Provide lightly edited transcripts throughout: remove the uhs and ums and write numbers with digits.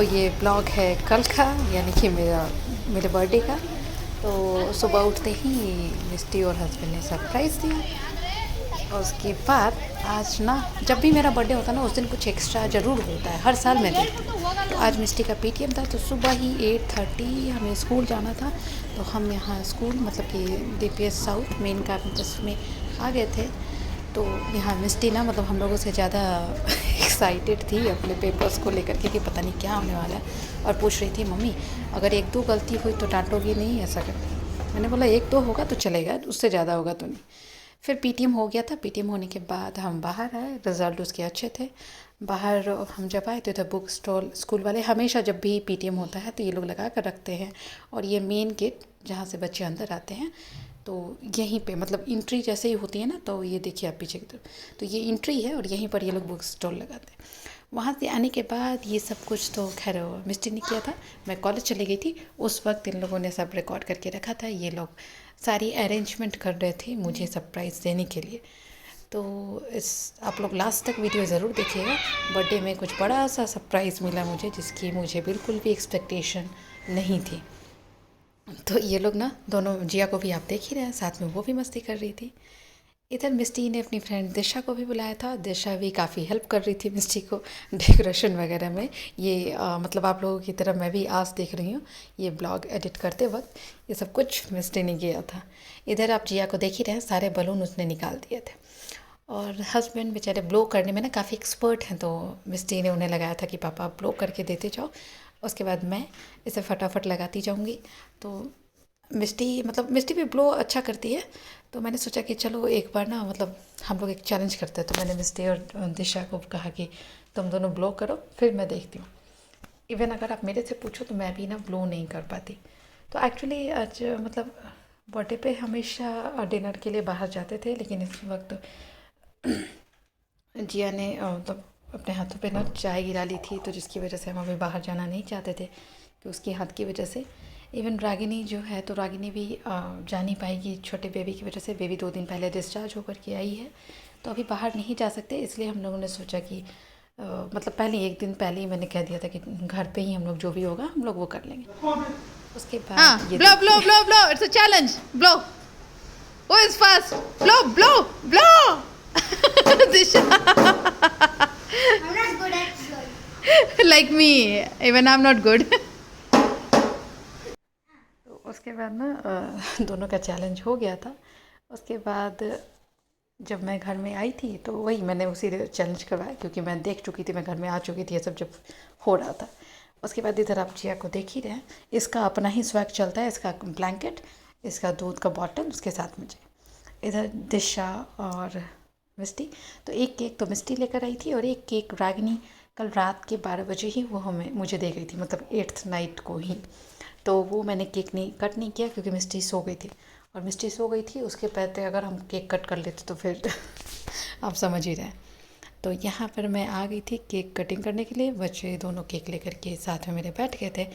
तो ये ब्लॉग है कल का, यानी कि मेरे बर्थडे का। तो सुबह उठते ही मिस्टी और हस्बैंड ने सरप्राइज़ दिया। और उसके बाद आज ना, जब भी मेरा बर्थडे होता है ना, उस दिन कुछ एक्स्ट्रा ज़रूर होता है, हर साल मैं देखती हूँ। तो आज मिस्टी का पीटीएम था, तो सुबह ही 8:30 हमें स्कूल जाना था। तो हम यहाँ स्कूल मतलब कि डीपीएस साउथ मेन कैंपस में आ गए थे। तो यहाँ मिस्टी ना मतलब हम लोगों से ज़्यादा एक्साइटेड थी अपने पेपर्स को लेकर के कि पता नहीं क्या होने वाला है, और पूछ रही थी मम्मी अगर एक दो गलती हुई तो डांटोगी नहीं, ऐसा कर। मैंने बोला एक दो होगा तो चलेगा, उससे ज़्यादा होगा तो नहीं। फिर पीटीएम हो गया था। पीटीएम होने के बाद हम बाहर आए, रिज़ल्ट उसके अच्छे थे। बाहर हम जब आए तो इधर बुक स्टॉल, स्कूल वाले हमेशा जब भी पीटीएम होता है तो ये लोग लगा कर रखते हैं। और ये मेन गेट जहाँ से बच्चे अंदर आते हैं, तो यहीं पे मतलब इंट्री जैसे ही होती है ना, तो ये देखिए आप पीछे की तरफ, तो ये इंट्री है और यहीं पर ये लोग बुक स्टॉल लगाते हैं। वहाँ से आने के बाद ये सब कुछ तो खैर मिस्टी ने किया था। मैं कॉलेज चली गई थी, उस वक्त इन लोगों ने सब रिकॉर्ड करके रखा था। ये लोग सारी अरेंजमेंट कर रहे थे मुझे सरप्राइज़ देने के लिए। तो इस आप लोग लास्ट तक वीडियो ज़रूर देखिएगा। बर्थडे में कुछ बड़ा सा सरप्राइज़ मिला मुझे, जिसकी मुझे बिल्कुल भी एक्सपेक्टेशन नहीं थी। तो ये लोग ना दोनों, जिया को भी आप देख ही रहे हैं, साथ में वो भी मस्ती कर रही थी। इधर मिस्टी ने अपनी फ्रेंड दिशा को भी बुलाया था। दिशा भी काफ़ी हेल्प कर रही थी मिस्टी को डेकोरेशन वगैरह में। ये मतलब आप लोगों की तरह मैं भी आज देख रही हूँ, ये ब्लॉग एडिट करते वक्त ये सब कुछ मिस्टी ने किया था। इधर आप जिया को देख ही रहे हैं, सारे बलून उसने निकाल दिए थे। और हस्बैंड बेचारे ब्लो करने में ना काफ़ी एक्सपर्ट हैं, तो मिस्टी ने उन्हें लगाया था कि पापा आप ब्लो करके देते जाओ, उसके बाद मैं इसे फटाफट लगाती जाऊँगी। तो मिस्टी भी ब्लो अच्छा करती है। तो मैंने सोचा कि चलो एक बार ना मतलब हम लोग एक चैलेंज करते हैं। तो मैंने मिस्टी और दिशा को कहा कि तुम दोनों ब्लो करो, फिर मैं देखती हूँ। इवन अगर आप मेरे से पूछो तो मैं भी ना ब्लो नहीं कर पाती। तो एक्चुअली आज मतलब बर्थडे पे हमेशा डिनर के लिए बाहर जाते थे, लेकिन इस वक्त जिया ने मतलब अपने हाथों पे ना चाय गिरा ली थी, तो जिसकी वजह से हम अभी बाहर जाना नहीं चाहते थे कि उसके हाथ की वजह से। इवन रागिनी जो है, तो रागिनी भी जा नहीं पाएगी छोटे बेबी की वजह से। बेबी 2 दिन पहले डिस्चार्ज होकर के आई है, तो अभी बाहर नहीं जा सकते। इसलिए हम लोगों ने सोचा कि मतलब पहले एक दिन पहले ही मैंने कह दिया था कि घर पे ही हम लोग जो भी होगा हम लोग वो कर लेंगे। उसके हाँ, बाद ये blow, blow, देखिए। blow, blow. It's a challenge. Blow. Who is fast? Blow, blow, blow. Disha. I'm not good at blowing. Like me, even I'm not good. तो उसके बाद ना दोनों का चैलेंज हो गया था। उसके बाद जब मैं घर में आई थी तो वही मैंने उसी चैलेंज करवाया, क्योंकि मैं देख चुकी थी, मैं घर में आ चुकी थी ये सब जब हो रहा था। उसके बाद इधर आप जिया को देख ही रहे हैं, इसका अपना ही स्वैग चलता है, इसका ब्लैंकेट, इसका दूध का बॉटल, उसके साथ मुझे। इधर दिशा और मिस्टी, तो एक केक तो मिस्टी लेकर आई थी और एक केक रागिनी कल रात के 12 बजे ही वो हमें मुझे दे गई थी, मतलब 8th नाइट को ही। तो वो मैंने केक नहीं कट नहीं किया क्योंकि मिस्टी सो गई थी, और मिस्टी सो गई थी उसके पहले अगर हम केक कट कर लेते तो फिर आप समझ ही रहे हैं। तो यहाँ पर मैं आ गई थी केक कटिंग करने के लिए। बच्चे दोनों केक लेकर के साथ में मेरे बैठ गए थे।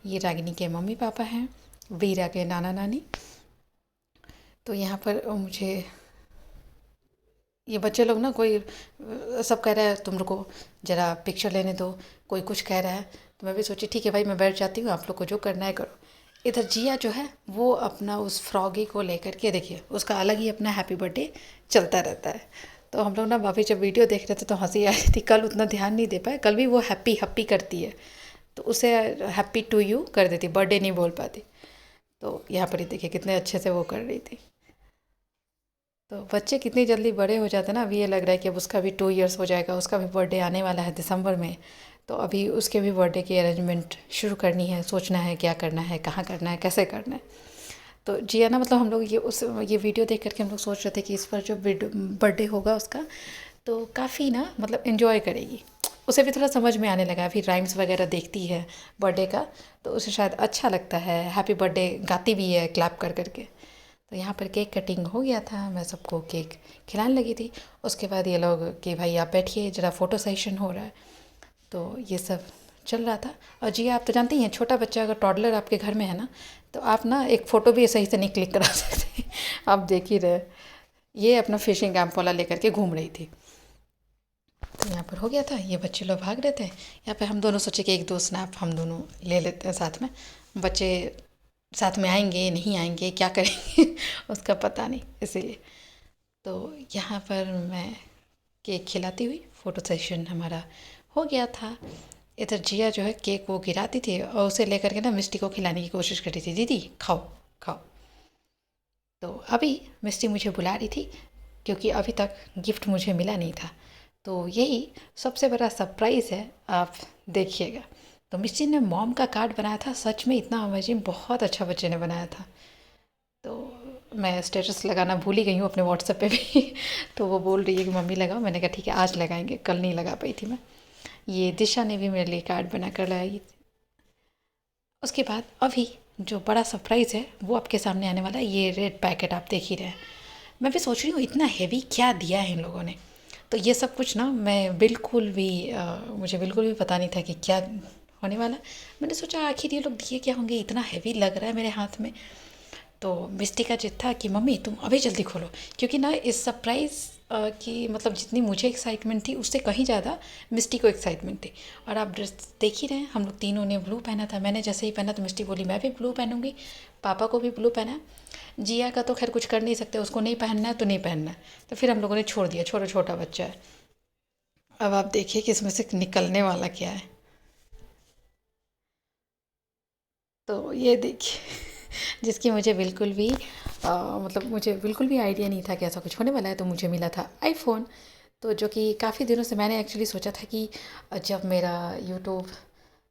ये रागिनी के मम्मी पापा हैं, वीरा के नाना नानी। तो यहाँ पर मुझे ये बच्चे लोग ना, कोई सब कह रहा है तुम रुको ज़रा पिक्चर लेने दो, कोई कुछ कह रहा है, तो मैं भी सोची ठीक है भाई मैं बैठ जाती हूँ, आप लोग को जो करना है करो। इधर जिया जो है वो अपना उस फ्रॉगी को लेकर के, देखिए उसका अलग ही अपना हैप्पी बर्थडे चलता रहता है। तो हम लोग ना अभी जब वीडियो देख रहे थे तो हंसी आ रही थी। कल उतना ध्यान नहीं दे पाए, कल भी वो हैप्पी हैप्पी करती है, तो उसे हैप्पी टू यू कर देती, बर्थडे नहीं बोल पाती। तो यहाँ पर ही देखिए कितने अच्छे से वो कर रही थी। तो बच्चे कितनी जल्दी बड़े हो जाते हैं ना। अभी ये लग रहा है कि अब उसका भी 2 इयर्स हो जाएगा, उसका भी बर्थडे आने वाला है दिसंबर में। तो अभी उसके भी बर्थडे की अरेंजमेंट शुरू करनी है, सोचना है क्या करना है, कहाँ करना है, कैसे करना है। तो जिया ना मतलब हम लोग ये वीडियो देख करके हम लोग सोच रहे थे कि इस पर जो बर्थडे होगा उसका, तो काफ़ी ना मतलब इन्जॉय करेगी। उसे भी थोड़ा समझ में आने लगा, अभी राइम्स वगैरह देखती है बर्थडे का, तो उसे शायद अच्छा लगता है, हैप्पी बर्थडे गाती भी है क्लैप कर करके। तो यहाँ पर केक कटिंग हो गया था, मैं सबको केक खिलाने लगी थी। उसके बाद ये लोग कि भाई आप बैठिए ज़रा फ़ोटो सेशन हो रहा है, तो ये सब चल रहा था। और जी आप तो जानती हैं, छोटा बच्चा अगर टॉडलर आपके घर में है ना, तो आप ना एक फ़ोटो भी सही से नहीं क्लिक करा सकते। आप देख ही रहे, ये अपना फिशिंग कैंप वाला लेकर के घूम रही थी। तो यहाँ पर हो गया था, ये बच्चे लोग भाग रहे थे। यहाँ पे हम दोनों सोचे कि एक दो स्नैप हम दोनों ले लेते हैं साथ में। बच्चे साथ में आएंगे नहीं आएंगे क्या करेंगे उसका पता नहीं, इसीलिए। तो यहाँ पर मैं केक खिलाती हुई फ़ोटो सेशन हमारा हो गया था। इधर जिया जो है केक वो गिराती थी और उसे लेकर के ना मिष्टी को खिलाने की कोशिश कर रही थी, दीदी खाओ खाओ। तो अभी मिष्टी मुझे बुला रही थी क्योंकि अभी तक गिफ्ट मुझे मिला नहीं था। तो यही सबसे बड़ा सरप्राइज़ है, आप देखिएगा। तो मिष्टी ने मॉम का कार्ड बनाया था, सच में इतना अमेजिंग, बहुत अच्छा बच्चे ने बनाया था। तो मैं स्टेटस लगाना भूल ही गई हूँ अपने व्हाट्सएप पे भी तो वो बोल रही है कि मम्मी लगाओ, मैंने कहा ठीक है आज लगाएंगे, कल नहीं लगा पाई थी मैं। ये दिशा ने भी मेरे लिए कार्ड बना कर लाई। उसके बाद अभी जो बड़ा सरप्राइज़ है वो आपके सामने आने वाला है। ये रेड पैकेट आप देख ही रहे हैं। मैं भी सोच रही हूँ इतना हैवी क्या दिया है इन लोगों ने। तो ये सब कुछ ना मैं बिल्कुल भी मुझे बिल्कुल भी पता नहीं था कि क्या होने वाला। मैंने सोचा आखिर ये लोग दिए क्या होंगे, इतना हैवी लग रहा है मेरे हाथ में। तो मिस्टी का जिद था कि मम्मी तुम अभी जल्दी खोलो, क्योंकि ना इस सरप्राइज़ की मतलब जितनी मुझे एक्साइटमेंट थी उससे कहीं ज़्यादा मिस्टी को एक्साइटमेंट थी। और आप ड्रेस देख ही रहे हैं, हम लोग तीनों ने ब्लू पहना था। मैंने जैसे ही पहना तो मिस्टी बोली मैं भी ब्लू पहनूंगी, पापा को भी ब्लू पहना। जिया का तो खैर कुछ कर नहीं सकते, उसको नहीं पहनना है तो नहीं पहनना है, तो फिर हम लोगों ने छोड़ दिया, छोटा छोटा बच्चा है। अब आप देखिए कि इसमें से निकलने वाला क्या है। तो ये देखिए जिसकी मुझे बिल्कुल भी मतलब मुझे बिल्कुल भी आइडिया नहीं था कि ऐसा कुछ होने वाला है। तो मुझे मिला था आईफोन, तो जो कि काफ़ी दिनों से मैंने एक्चुअली सोचा था कि जब मेरा यूट्यूब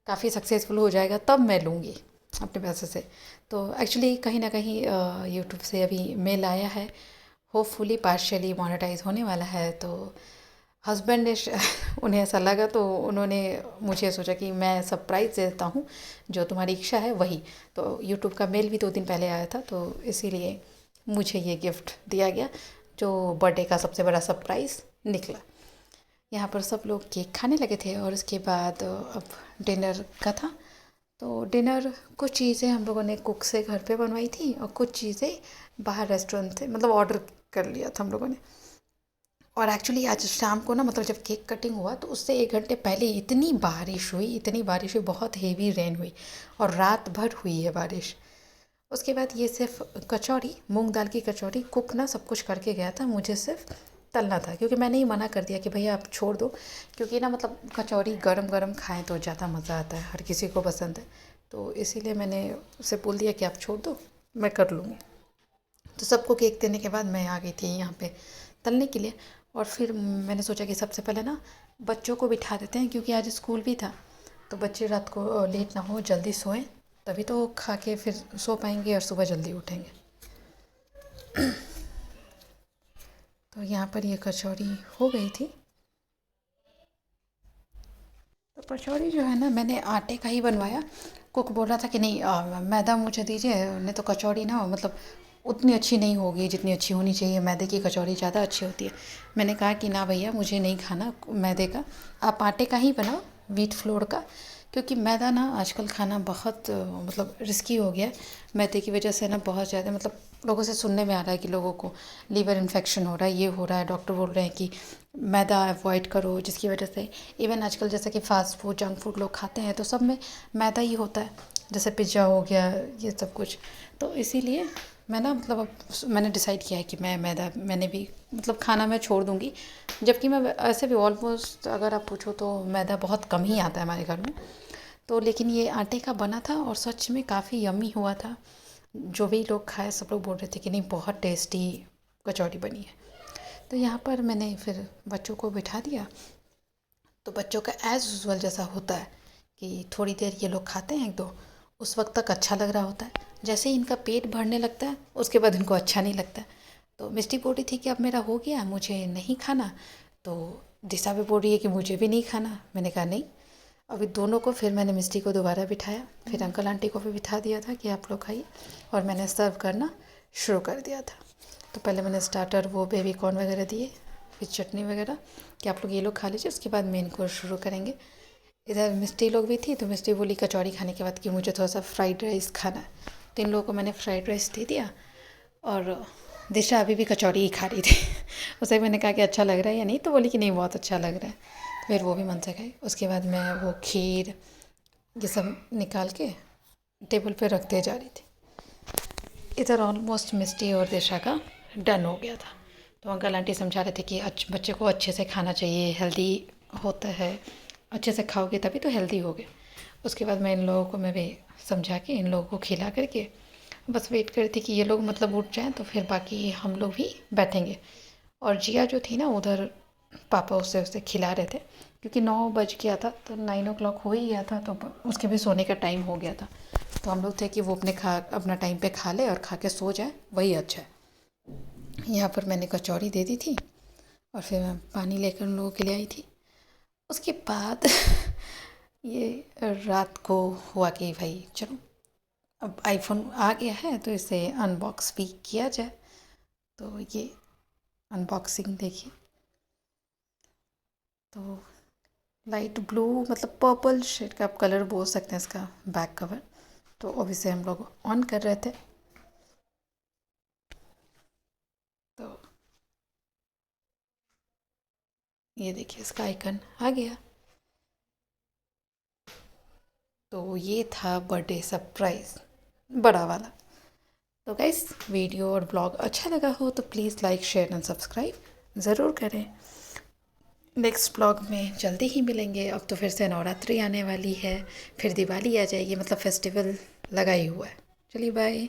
काफ़ी सक्सेसफुल हो जाएगा तब मैं लूँगी अपने पैसे से। तो एक्चुअली कहीं ना कहीं यूट्यूब से अभी मेल आया है, होपफुली पार्शियली मोनेटाइज होने वाला है। तो हस्बैंड ने उन्हें ऐसा लगा तो उन्होंने मुझे सोचा कि मैं सरप्राइज़ देता हूँ, जो तुम्हारी इच्छा है वही। तो यूट्यूब का मेल भी 2 दिन पहले आया था, तो इसीलिए मुझे ये गिफ्ट दिया गया, जो बर्थडे का सबसे बड़ा सरप्राइज़ निकला। यहाँ पर सब लोग केक खाने लगे थे और उसके बाद अब डिनर का था। तो डिनर कुछ चीज़ें हम लोगों ने कुक से घर पे बनवाई थी और कुछ चीज़ें बाहर रेस्टोरेंट से मतलब ऑर्डर कर लिया था हम लोगों ने। और एक्चुअली आज शाम को ना मतलब जब केक कटिंग हुआ तो उससे 1 घंटे पहले इतनी बारिश हुई, बहुत हेवी रेन हुई और रात भर हुई है बारिश। उसके बाद ये सिर्फ कचौड़ी, मूंग दाल की कचौड़ी, कुक ना सब कुछ करके गया था, मुझे सिर्फ तलना था, क्योंकि मैंने ही मना कर दिया कि भैया आप छोड़ दो, क्योंकि ना मतलब कचौड़ी गरम गरम खाएं तो ज़्यादा मज़ा आता है, हर किसी को पसंद है। तो इसीलिए मैंने उसे बोल दिया कि आप छोड़ दो, मैं कर लूँगी। तो सबको केक देने के बाद मैं आ गई थी यहाँ पे तलने के लिए। और फिर मैंने सोचा कि सबसे पहले ना बच्चों को बिठा देते हैं, क्योंकि आज स्कूल भी था, तो बच्चे रात को लेट ना हो, जल्दी सोएं, तभी तो खा के फिर सो पाएंगे और सुबह जल्दी उठेंगे। तो यहाँ पर ये कचौड़ी हो गई थी। तो कचौड़ी जो है ना मैंने आटे का ही बनवाया। कुक बोल रहा था कि नहीं मैदा मुझे दीजिए, नहीं तो कचौड़ी ना मतलब उतनी अच्छी नहीं होगी जितनी अच्छी होनी चाहिए, मैदे की कचौड़ी ज़्यादा अच्छी होती है। मैंने कहा कि ना भैया मुझे नहीं खाना मैदे का, आप आटे का ही बनाओ, व्हीट फ्लोर का, क्योंकि मैदा ना आजकल खाना बहुत मतलब रिस्की हो गया है। मैदे की वजह से ना बहुत ज़्यादा मतलब लोगों से सुनने में आ रहा है कि लोगों को लीवर इन्फेक्शन हो रहा है, ये हो रहा है, डॉक्टर बोल रहे हैं कि मैदा अवॉइड करो, जिसकी वजह से इवन आजकल जैसे कि फ़ास्ट फूड, जंक फूड लोग खाते हैं तो सब में मैदा ही होता है, जैसे पिज़्ज़ा हो गया, ये सब कुछ। तो इसीलिए मैं ना मतलब अब मैंने डिसाइड किया है कि मैंने भी मतलब खाना मैं छोड़ दूँगी, जबकि मैं ऐसे भी ऑलमोस्ट अगर आप पूछो तो मैदा बहुत कम ही आता है हमारे घर में। तो लेकिन ये आटे का बना था और सच में काफ़ी यम्मी हुआ था। जो भी लोग खाए सब लोग बोल रहे थे कि नहीं बहुत टेस्टी कचौड़ी बनी है। तो यहाँ पर मैंने फिर बच्चों को बिठा दिया। तो बच्चों का एज़ यूजुअल जैसा होता है कि थोड़ी देर ये लोग खाते हैं, एक दो, उस वक्त तक अच्छा लग रहा होता है। जैसे ही इनका पेट भरने लगता है उसके बाद इनको अच्छा नहीं लगता है। तो मिष्टी बोल रही थी कि अब मेरा हो गया, मुझे नहीं खाना। तो दिशा भी बोल रही है कि मुझे भी नहीं खाना। मैंने कहा नहीं, अभी दोनों को फिर मैंने मिष्टी को दोबारा बिठाया, फिर अंकल आंटी को भी बिठा दिया था कि आप लोग खाइए, और मैंने सर्व करना शुरू कर दिया था। तो पहले मैंने स्टार्टर वो बेबी कॉर्न वगैरह दिए, फिर चटनी वगैरह कि आप लोग ये लोग खा लीजिए, उसके बाद मेन कोर्स शुरू करेंगे। इधर मिष्टी लोग भी थी, तो मिष्टी बोली कचौड़ी खाने के बाद कि मुझे थोड़ा सा फ्राइड राइस खाना है। तो इन लोगों को मैंने फ्राइड राइस दे दिया और दिशा अभी भी कचौड़ी ही खा रही थी उसे मैंने कहा कि अच्छा लग रहा है या नहीं, तो बोली कि नहीं बहुत अच्छा लग रहा है। फिर वो भी मन से खाई। उसके बाद मैं वो खीर ये सब निकाल के टेबल पे रखते जा रही थी। इधर ऑलमोस्ट मिस्टी और दिशा का डन हो गया था। तो अंकल आंटी समझा रहे थे कि बच्चे को अच्छे से खाना चाहिए, हेल्दी होता है, अच्छे से खाओगे तभी तो हेल्दी होगे। उसके बाद मैं इन लोगों को मैं भी समझा के इन लोगों को खिला करके बस वेट कर रही थी कि ये लोग मतलब उठ जाएं तो फिर बाकी हम लोग भी बैठेंगे। और जिया जो थी ना उधर पापा उसे खिला रहे थे, क्योंकि 9 बज गया था, तो 9 o'clock हो ही गया था, तो उसके भी सोने का टाइम हो गया था। तो हम लोग थे कि वो अपना टाइम पे खा ले और खा के सो जाए, वही अच्छा है। यहाँ पर मैंने कचौड़ी दे दी थी और फिर मैं पानी लेकर उन लोगों के लिए आई थी। उसके बाद ये रात को हुआ कि भाई चलो अब आईफोन आ गया है तो इसे अनबॉक्स भी किया जाए। तो ये अनबॉक्सिंग देखिए, तो लाइट ब्लू मतलब पर्पल शेड का आप कलर बोल सकते हैं इसका बैक कवर। तो अभी से हम लोग ऑन कर रहे थे, तो ये देखिए इसका आइकन आ गया। तो ये था बर्थडे सरप्राइज़ बड़ा वाला। तो गाइस वीडियो और ब्लॉग अच्छा लगा हो तो please like share and subscribe ज़रूर करें। नेक्स्ट ब्लॉग में जल्दी ही मिलेंगे। अब तो फिर से नवरात्रि आने वाली है, फिर दिवाली आ जाएगी, मतलब फेस्टिवल लगा ही हुआ है। चलिए बाय।